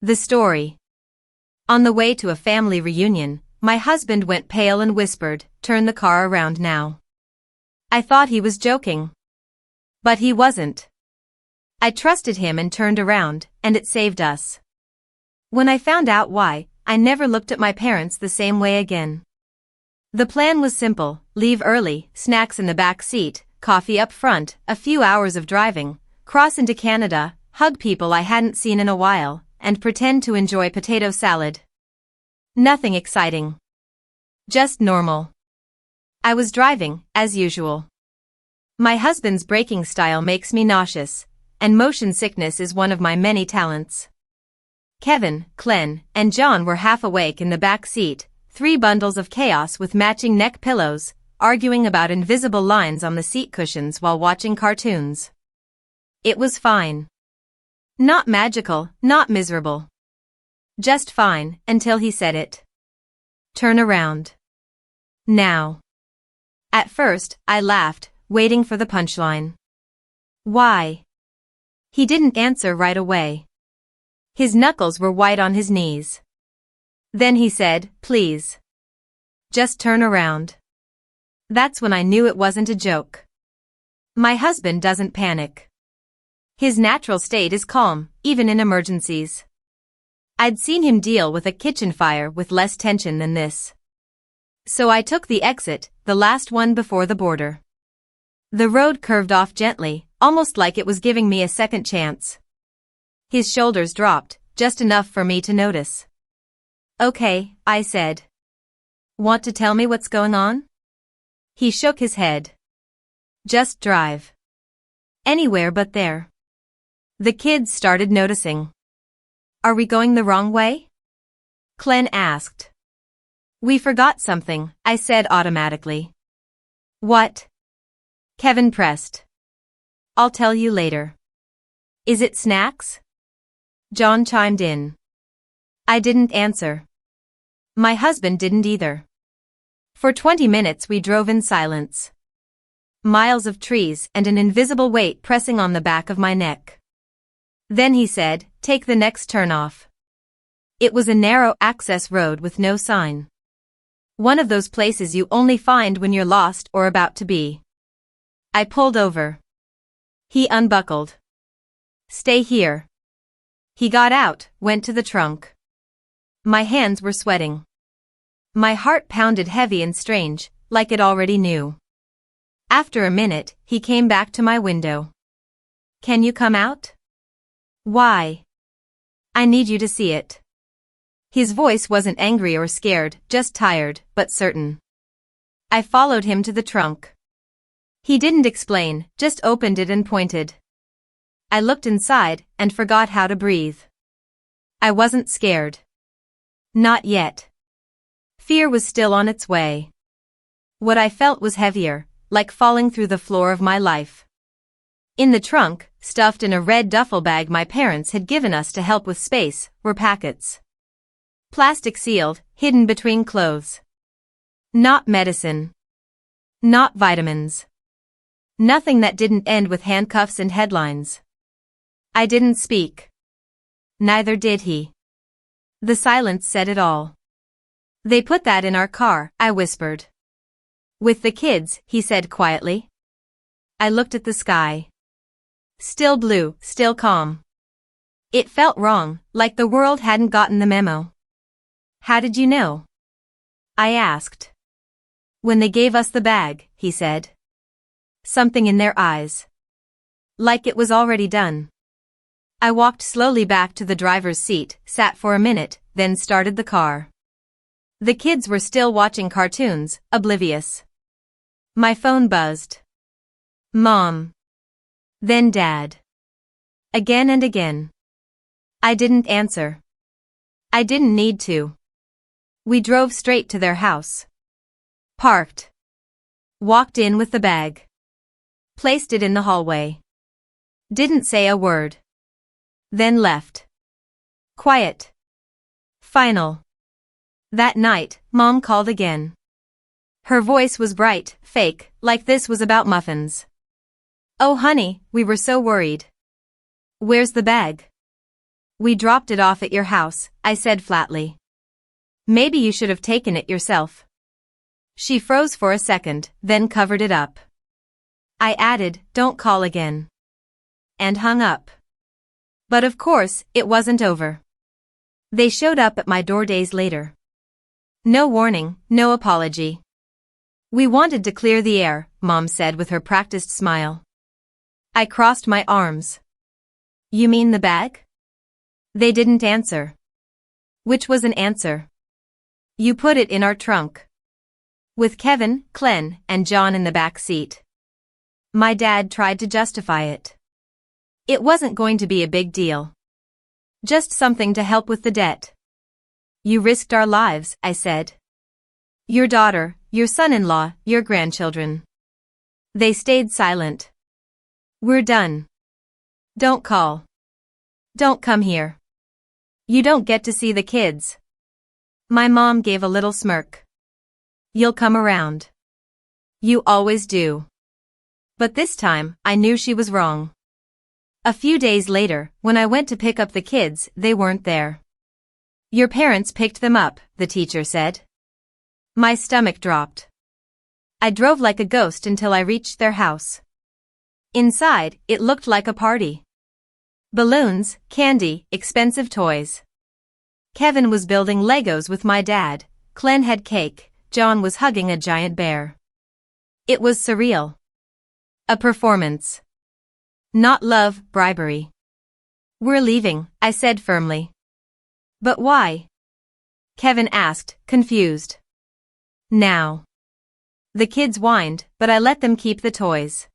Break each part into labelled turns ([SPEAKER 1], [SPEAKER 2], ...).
[SPEAKER 1] The story. On the way to a family reunion, my husband went pale and whispered, "Turn the car around now." I thought he was joking. But he wasn't. I trusted him and turned around, and it saved us. When I found out why, I never looked at my parents the same way again. The plan was simple: leave early, snacks in the back seat, coffee up front, a few hours of driving, cross into Canada, hug people I hadn't seen in a while, and pretend to enjoy potato salad. Nothing exciting. Just normal. I was driving, as usual. My husband's braking style makes me nauseous, and motion sickness is one of my many talents. Kevin, Glenn, and John were half awake in the back seat, 3 bundles of chaos with matching neck pillows, arguing about invisible lines on the seat cushions while watching cartoons. It was fine. Not magical, not miserable. Just fine, until he said it. Turn around. Now. At first, I laughed, waiting for the punchline. Why? He didn't answer right away. His knuckles were white on his knees. Then he said, "Please. Just turn around." That's when I knew it wasn't a joke. My husband doesn't panic. His natural state is calm, even in emergencies. I'd seen him deal with a kitchen fire with less tension than this. So I took the exit, the last one before the border. The road curved off gently, almost like it was giving me a second chance. His shoulders dropped, just enough for me to notice. "Okay," I said. "Want to tell me what's going on?" He shook his head. "Just drive. Anywhere but there." The kids started noticing. "Are we going the wrong way?" Glenn asked. "We forgot something," I said automatically. "What?" Kevin pressed. "I'll tell you later." "Is it snacks?" John chimed in. I didn't answer. My husband didn't either. For 20 minutes we drove in silence. Miles of trees and an invisible weight pressing on the back of my neck. Then he said, "Take the next turn off." It was a narrow access road with no sign. One of those places you only find when you're lost or about to be. I pulled over. He unbuckled. "Stay here." He got out, went to the trunk. My hands were sweating. My heart pounded heavy and strange, like it already knew. After a minute, he came back to my window. "Can you come out?" "Why?" "I need you to see it." His voice wasn't angry or scared, just tired, but certain. I followed him to the trunk. He didn't explain, just opened it and pointed. I looked inside and forgot how to breathe. I wasn't scared. Not yet. Fear was still on its way. What I felt was heavier, like falling through the floor of my life. In the trunk, stuffed in a red duffel bag my parents had given us to help with space, were packets. Plastic sealed, hidden between clothes. Not medicine. Not vitamins. Nothing that didn't end with handcuffs and headlines. I didn't speak. Neither did he. The silence said it all. "They put that in our car," I whispered. "With the kids," he said quietly. I looked at the sky. Still blue, still calm. It felt wrong, like the world hadn't gotten the memo. "How did you know?" I asked. "When they gave us the bag," he said. Something in their eyes. Like it was already done. I walked slowly back to the driver's seat, sat for a minute, then started the car. The kids were still watching cartoons, oblivious. My phone buzzed. Mom. Then Dad. Again and again. I didn't answer. I didn't need to. We drove straight to their house. Parked. Walked in with the bag. Placed it in the hallway. Didn't say a word. Then left. Quiet. Final. That night, Mom called again. Her voice was bright, fake, like this was about muffins. "Oh honey, we were so worried." "Where's the bag?" We dropped it off at your house, I said flatly. Maybe you should have taken it yourself. She froze for a second, then covered it up. I added, don't call again. And hung up. But of course, it wasn't over. They showed up at my door days later. No warning, no apology. We wanted to clear the air, Mom said with her practiced smile. I crossed my arms. You mean the bag? They didn't answer. Which was an answer. You put it in our trunk. With Kevin, Glenn, and John in the back seat. My dad tried to justify it. It wasn't going to be a big deal. Just something to help with the debt. You risked our lives, I said. Your daughter, your son-in-law, your grandchildren. They stayed silent. We're done. Don't call. Don't come here. You don't get to see the kids. My mom gave a little smirk. You'll come around. You always do. But this time, I knew she was wrong. A few days later, when I went to pick up the kids, they weren't there. Your parents picked them up, the teacher said. My stomach dropped. I drove like a ghost until I reached their house. Inside, it looked like a party. Balloons, candy, expensive toys. Kevin was building Legos with my dad, Glenn had cake, John was hugging a giant bear. It was surreal. A performance. Not love, bribery. We're leaving, I said firmly. But why? Kevin asked, confused. Now. The kids whined, but I let them keep the toys.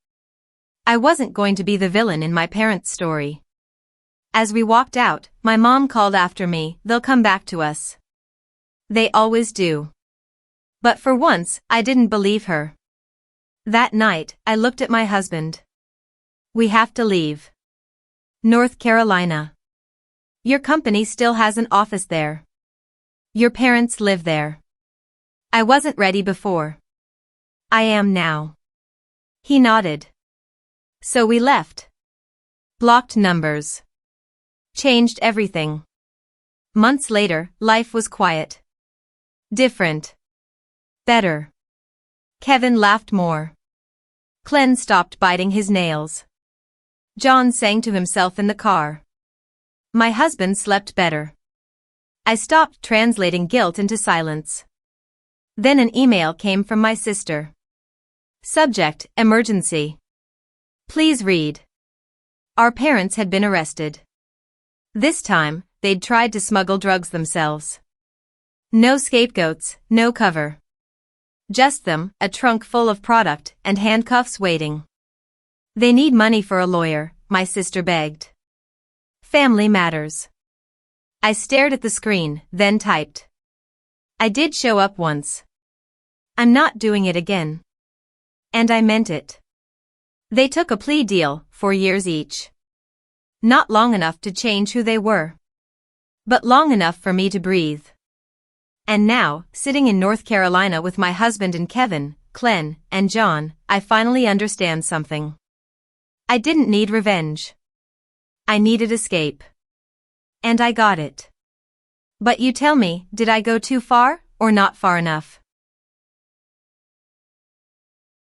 [SPEAKER 1] I wasn't going to be the villain in my parents' story. As we walked out, my mom called after me, they'll come back to us. They always do. But for once, I didn't believe her. That night, I looked at my husband. We have to leave. North Carolina. Your company still has an office there. Your parents live there. I wasn't ready before. I am now. He nodded. So we left. Blocked numbers. Changed everything. Months later, life was quiet. Different. Better. Kevin laughed more. Glenn stopped biting his nails. John sang to himself in the car. My husband slept better. I stopped translating guilt into silence. Then an email came from my sister. Subject, emergency. Please read. Our parents had been arrested. This time, they'd tried to smuggle drugs themselves. No scapegoats, no cover. Just them, a trunk full of product, and handcuffs waiting. They need money for a lawyer, my sister begged. Family matters. I stared at the screen, then typed. I did show up once. I'm not doing it again. And I meant it. They took a plea deal, 4 years each. Not long enough to change who they were. But long enough for me to breathe. And now, sitting in North Carolina with my husband and Kevin, Glenn, and John, I finally understand something. I didn't need revenge. I needed escape. And I got it. But you tell me, did I go too far, or not far enough?